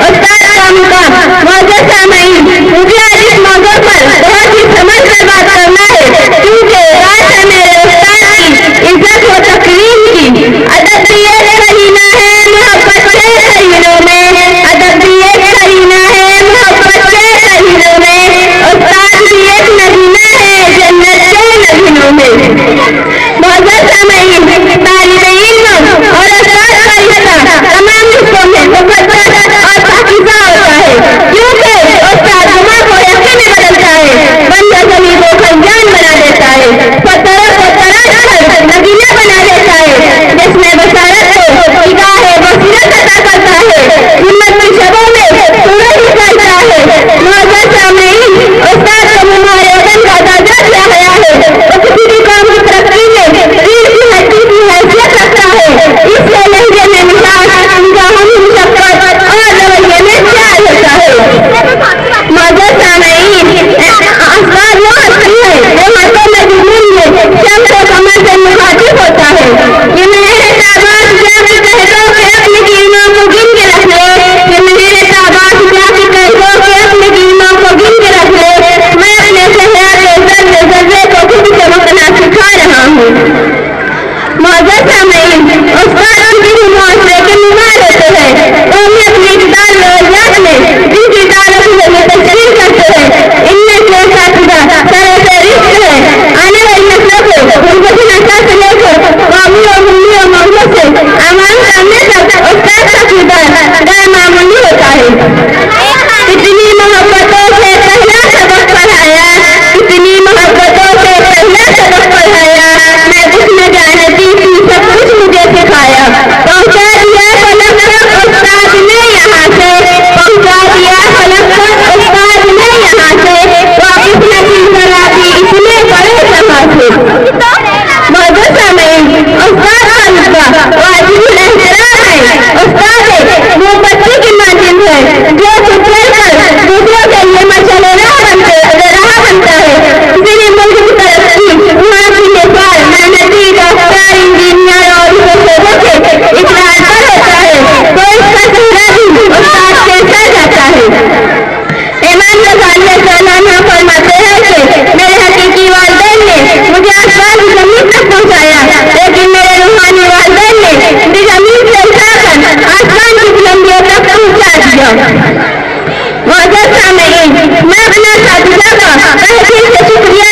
استاد کا مقام۔ معزز سامعین، مجھے آج اس موضوع پر بہت ہی سمجھ کر بات کرنا ہے، کیونکہ آج ہے میرے استاد کی عزت و تکریم کی۔ ادب بھی ایک کرینہ ہے محبت کے کرینوں میں، ادب بھی ایک کرینہ ہے محبت کے کرینوں میں، استاد بھی ایک نگینہ ہے جنت کے نگینوں میں۔ معزز سامعین، طالب علم اور استاد کا رشتہ تمام حصوں میں مقدس اور پاکیزہ ہوتا ہے، کیونکہ استاد گناہ کو یقین میں بدلتا ہے، بندہ زمین کو خنجان بنا دیتا ہے، پتھروں کو تراش کر نگینہ بنا دیتا ہے، جس میں بصارت کو نگاہ بصیرت عطا کرتا ہے، ہمت کی شبوں میں سورج نکالتا ہے۔ معزز سامعین، استاد کو معمار وطن کا درجہ دیا گیا ہے، وہ کسی بھی قوم کی ترقی میں ریڑھ کی ہڈی کی حیثیت رکھتا ہے، اس لیے لہجے میں مزاج، نگاہوں میں مشقت اور رویے میں پیار ہوتا ہے۔ معزز سامعین، استاد وہ ہستی ہے جو ہاتھوں میں جنون میں شمس و قمر سے مخاطب ہوتا ہے۔ یہ مہر تابات جا کے کہہ دو کہ اپنے گیموں کو گن کے رکھ لے، یہ مہر تابات جا کے کہہ دو کہ اپنے گیموں کو گن کے رکھ لے، میں اپنے صحرا کے ذرے ذرے کو خود چمکنا سکھا رہا ہوں۔ معزز سامعین، استاد کسی بھی معاشرے کے نمائندے ہوتے ہیں، قومی اپنی اقدار روایات میں جن کی تعلق میں تشکیل کرتے ہیں، ان میں سے اساتذہ سرفہرست ہے۔ آنے والی نسلوں کو غربت نشہ سے لے کر قومی اور ملی اور محبت سے عوام سامنے تک استاد کا کردار غیر معمولی ہوتا ہے۔ کتنی محبتوں سے پہلا سبق پڑھایا، کتنی محبتوں سے پہلا سبق پڑھایا، میں کچھ نہ جانتی تھی سب کچھ مجھے سکھایا، پہنچا دیا فلک تک استاد نے یہاں سے، پہنچا دیا فلک تک استاد نے یہاں سے، واپس نہ کی ذرا بھی اتنے بڑے سما سے۔ معزز سامعین، استاد کا رتبہ واجب الاحترام ہے۔ استاد ایک وہ بچے کی مانند ہے جو ستر کر دوسروں کے لیے مشعل راہ بنتا ہے۔ اسی لیے ملک کی ترقی وہاں کی نثار محنتی ڈاکٹر انجینئر اور شعبوں کے اقرار پر ہوتا ہے، تو اس کا چہرہ بھی استاد کے ساتھ جاتا ہے۔ امام غزالی عنہ فرماتے ہیں کہ میرے حقیقی والدین نے مجھے آسمان زمین تک پہنچایا، لیکن میرے روحانی والدین نے مجھے زمین سے اٹھا کر آسمان کی بلندیوں تک پہنچا دیا۔ معزز سامعین، میں اپنے اساتذہ کا تہہ دل سے شکریہ